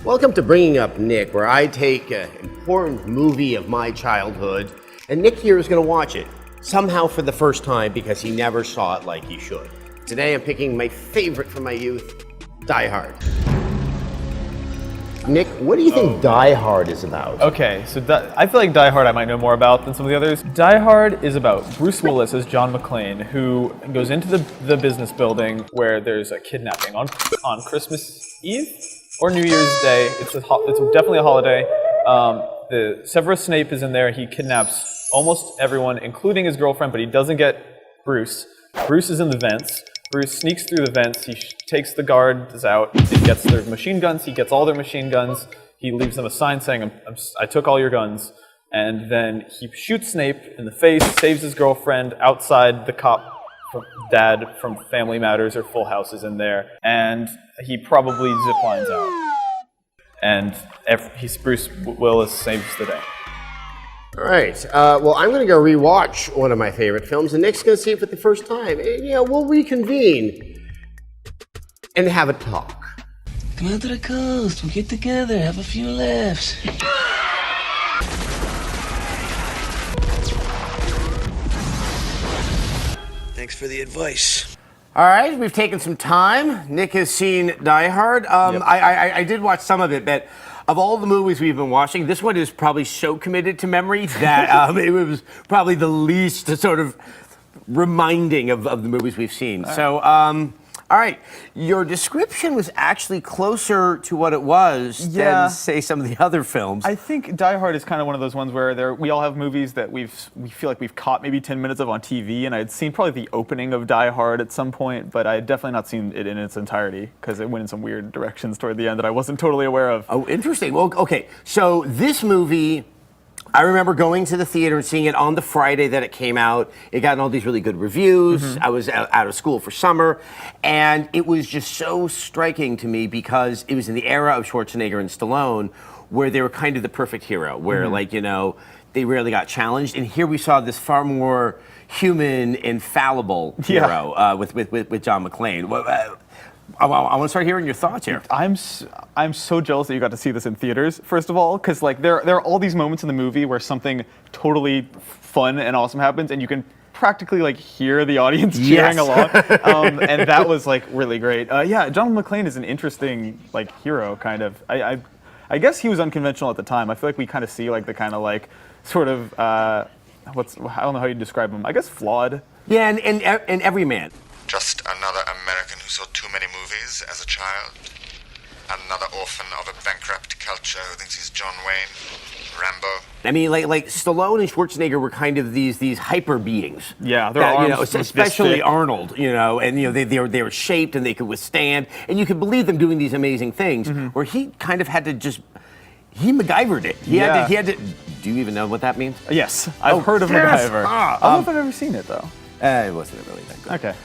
Welcome to Bringing Up Nick, where I take an important movie of my childhood, and Nick here is going to watch it, somehow for the first time because he never saw it like he should. Today I'm picking my favorite from my youth, Die Hard. Nick, what do you think Die Hard is about? Okay, so I feel like Die Hard I might know more about than some of the others. Die Hard is about Bruce Willis as John McClane, who goes into the business building where there's a kidnapping on Christmas Eve or New Year's Day. It's definitely a holiday. The Severus Snape is in there. He kidnaps almost everyone, including his girlfriend, but he doesn't get Bruce. Bruce is in the vents. Bruce sneaks through the vents. He takes the guards out. He gets their machine guns. He gets all their machine guns. He leaves them a sign saying, I took all your guns. And then he shoots Snape in the face, saves his girlfriend outside. The cop dad from Family Matters or Full House is in there. And he probably ziplines out. And Bruce Willis saves the day. All right. Well, I'm going to go rewatch one of my favorite films, and Nick's going to see it for the first time. And, we'll reconvene and have a talk. Come out to the coast. We'll get together, have a few laughs. Thanks for the advice. All right, we've taken some time. Nick has seen Die Hard. Yep. I did watch some of it, but of all the movies we've been watching, this one is probably so committed to memory that it was probably the least sort of reminding of the movies we've seen. So, all right, your description was actually closer to what it was than, say, some of the other films. I think Die Hard is kind of one of those ones where we all have movies that we feel like we've caught maybe 10 minutes of on TV, and I had seen probably the opening of Die Hard at some point, but I had definitely not seen it in its entirety because it went in some weird directions toward the end that I wasn't totally aware of. Oh, interesting. Well, okay, so this movie, I remember going to the theater and seeing it on the Friday that it came out. It got all these really good reviews. Mm-hmm. I was out of school for summer, and it was just so striking to me because it was in the era of Schwarzenegger and Stallone where they were kind of the perfect hero, where they rarely got challenged. And here we saw this far more human and fallible hero with John McClane. I want to start hearing your thoughts here. I'm so jealous that you got to see this in theaters, first of all, because there are all these moments in the movie where something totally fun and awesome happens, and you can practically hear the audience cheering along, and that was really great. John McClane is an interesting hero, kind of. I guess he was unconventional at the time. I feel like we kind of see the kind of sort of I don't know how you describe him. I guess flawed. Yeah, and every man. Just another American who saw too many movies as a child. Another orphan of a bankrupt culture who thinks he's John Wayne, Rambo. I mean, like Stallone and Schwarzenegger were kind of these hyper beings. Yeah, their arms, especially Arnold. And they were shaped and they could withstand, and you could believe them doing these amazing things. Mm-hmm. Where he kind of had to he MacGyvered it. He had to. Do you even know what that means? Yes, I've heard of MacGyver. I don't know if I've ever seen it though. It wasn't really that good. Okay.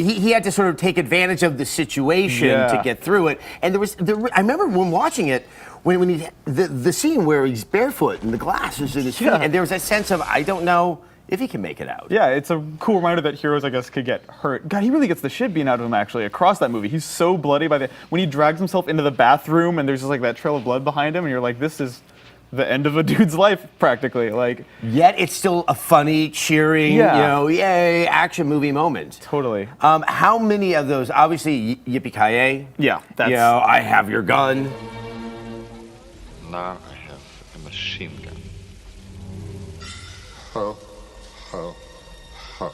He had to sort of take advantage of the situation to get through it. And I remember when watching it, when the scene where he's barefoot and the glass is in his feet, and there was that sense of, I don't know if he can make it out. Yeah, it's a cool reminder that heroes, I guess, could get hurt. God, he really gets the shit beaten out of him, actually, across that movie. He's so bloody when he drags himself into the bathroom and there's just that trail of blood behind him, and you're like, this is the end of a dude's life, practically. Yet it's still a funny, cheering, yay, action movie moment. Totally. How many of those? Obviously, Yippee-ki-yay. Yeah, that's. I have your gun. Now I have a machine gun. Ho, ho, ho.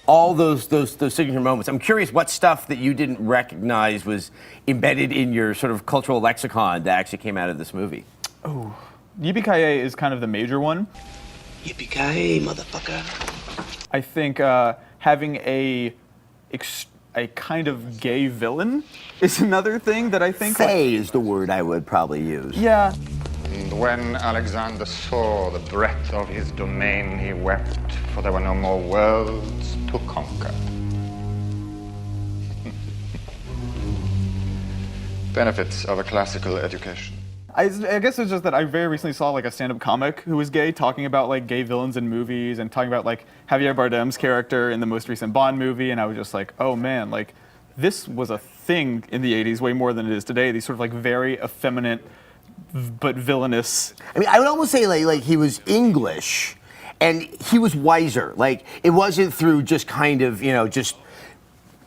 All those signature moments. I'm curious what stuff that you didn't recognize was embedded in your sort of cultural lexicon that actually came out of this movie. Oh. Yippee-ki-yay is kind of the major one. Yippee-ki-yay, motherfucker. I think having a kind of gay villain is another thing that I think. Fey is the word I would probably use. Yeah. And when Alexander saw the breadth of his domain, he wept, for there were no more worlds to conquer. Benefits of a classical education. I guess it's just that I very recently saw a stand-up comic who was gay talking about gay villains in movies and talking about Javier Bardem's character in the most recent Bond movie, and I was just oh man, this was a thing in the 80s way more than it is today. These sort of like very effeminate but villainous. I mean, I would almost say like he was English, and he was wiser. Like it wasn't through just kind of just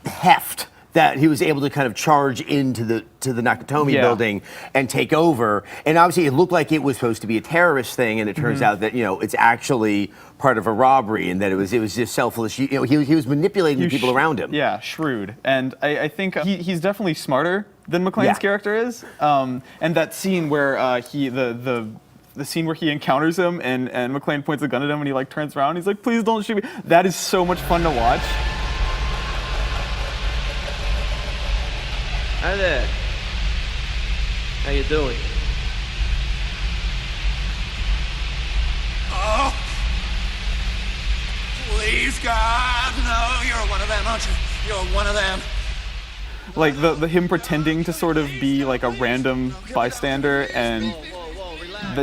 heft that he was able to kind of charge into the Nakatomi building and take over. And obviously, it looked like it was supposed to be a terrorist thing, and it turns out that it's actually part of a robbery, and that it was just selfless. He was manipulating the people around him. Yeah, shrewd. And I think he's definitely smarter than McClane's character is. And that scene where the scene where he encounters him and McClane points a gun at him and he like turns around, he's like, "Please don't shoot me." That is so much fun to watch. Hi there. How you doing? Oh! Please, God, no, you're one of them, aren't you? You're one of them. Like the him pretending to sort of be like a random bystander, and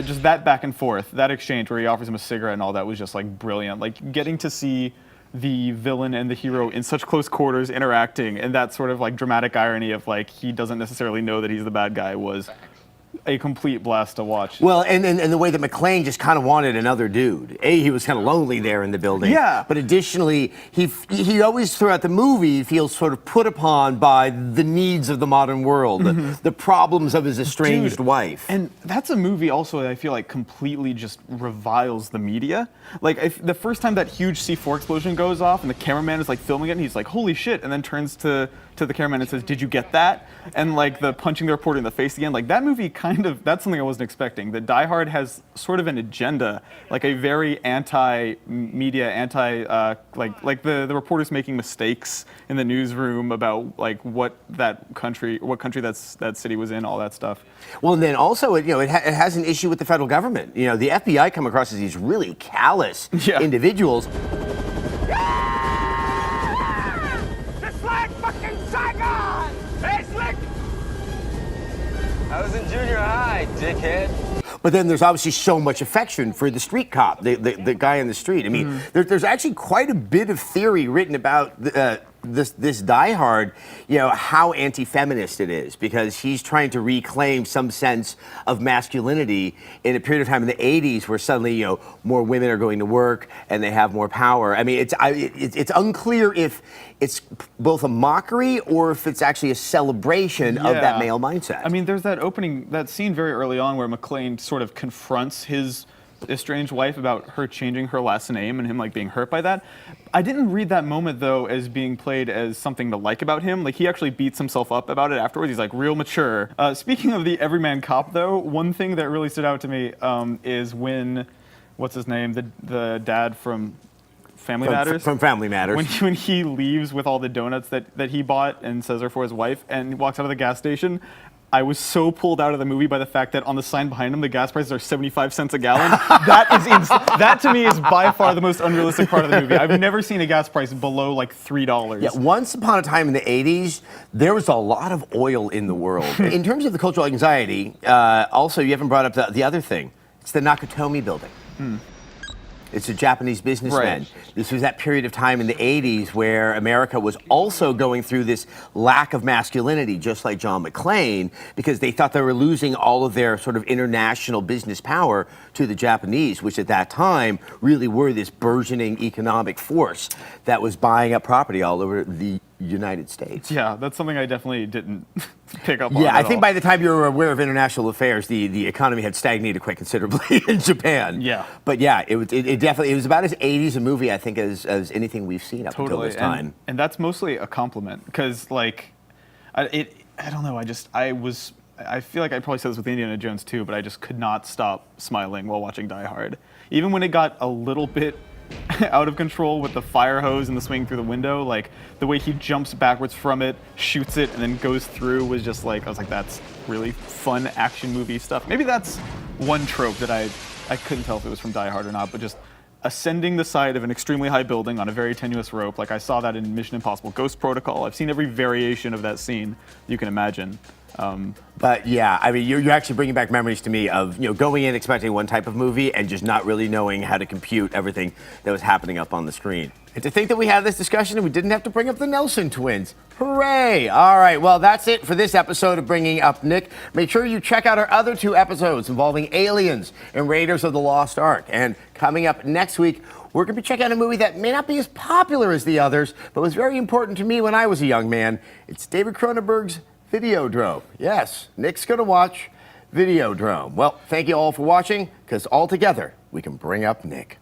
just that back and forth, that exchange where he offers him a cigarette and all that was just like brilliant. Like getting to see the villain and the hero in such close quarters interacting, and that sort of like dramatic irony of like he doesn't necessarily know that he's the bad guy was a complete blast to watch. Well, and the way that McClane just kind of wanted another dude. He was kind of lonely there in the building. Yeah. But additionally, he always throughout the movie feels sort of put upon by the needs of the modern world, the problems of his estranged wife. And that's a movie also that I feel like completely just reviles the media. Like the first time that huge C4 explosion goes off and the cameraman is like filming it and he's like, "Holy shit," and then turns to the cameraman and says, "Did you get that?" And like the punching the reporter in the face again, like that movie that's something I wasn't expecting. That Die Hard has sort of an agenda, like a very anti-media, like the reporters making mistakes in the newsroom about like what country that city was in, all that stuff. Well, and then also, it has an issue with the federal government. The FBI come across as these really callous individuals. It's like fucking Saigon! Hey, Slick! I was in junior high, dickhead. But then there's obviously so much affection for the street cop, the guy in the street. I mean, there's actually quite a bit of theory written about this Die Hard, how anti-feminist it is, because he's trying to reclaim some sense of masculinity in a period of time in the 80s where suddenly, more women are going to work and they have more power. I mean, it's unclear if it's both a mockery or if it's actually a celebration of that male mindset. I mean, there's that scene very early on where McClane sort of confronts his estranged wife about her changing her last name and him like being hurt by that. I didn't read that moment though as being played as something to like about him. Like he actually beats himself up about it afterwards. He's like real mature. Speaking of the everyman cop though, one thing that really stood out to me is when, what's his name, the dad from Family Matters? From Family Matters. When he leaves with all the donuts that he bought and says are for his wife and walks out of the gas station, I was so pulled out of the movie by the fact that on the sign behind him, the gas prices are 75 cents a gallon. That to me is by far the most unrealistic part of the movie. I've never seen a gas price below like $3. Yeah, once upon a time in the 80s, there was a lot of oil in the world. In terms of the cultural anxiety, also you haven't brought up the other thing. It's the Nakatomi building. It's a Japanese businessman. Right. This was that period of time in the 80s where America was also going through this lack of masculinity, just like John McClane, because they thought they were losing all of their sort of international business power to the Japanese, which at that time really were this burgeoning economic force that was buying up property all over the United States. Yeah, that's something I definitely didn't pick up on. Yeah, I think by the time you were aware of international affairs, the economy had stagnated quite considerably in Japan. Yeah. But yeah, it definitely was about as 80s a movie, I think, as anything we've seen up until this time. And that's mostly a compliment because, like, I don't know. I feel like I probably said this with Indiana Jones too, but I just could not stop smiling while watching Die Hard. Even when it got a little bit out of control with the fire hose and the swing through the window, like the way he jumps backwards from it, shoots it, and then goes through was just like, I was like, that's really fun action movie stuff. Maybe that's one trope that I couldn't tell if it was from Die Hard or not, but just ascending the side of an extremely high building on a very tenuous rope. Like I saw that in Mission Impossible Ghost Protocol. I've seen every variation of that scene you can imagine. But yeah, I mean, you're actually bringing back memories to me of going in expecting one type of movie and just not really knowing how to compute everything that was happening up on the screen. And to think that we had this discussion and we didn't have to bring up the Nelson twins. Hooray! All right, well, that's it for this episode of Bringing Up Nick. Make sure you check out our other 2 episodes involving aliens and Raiders of the Lost Ark. And coming up next week, we're going to be checking out a movie that may not be as popular as the others, but was very important to me when I was a young man. It's David Cronenberg's Videodrome. Yes, Nick's going to watch Videodrome. Well, thank you all for watching, because all together, we can bring up Nick.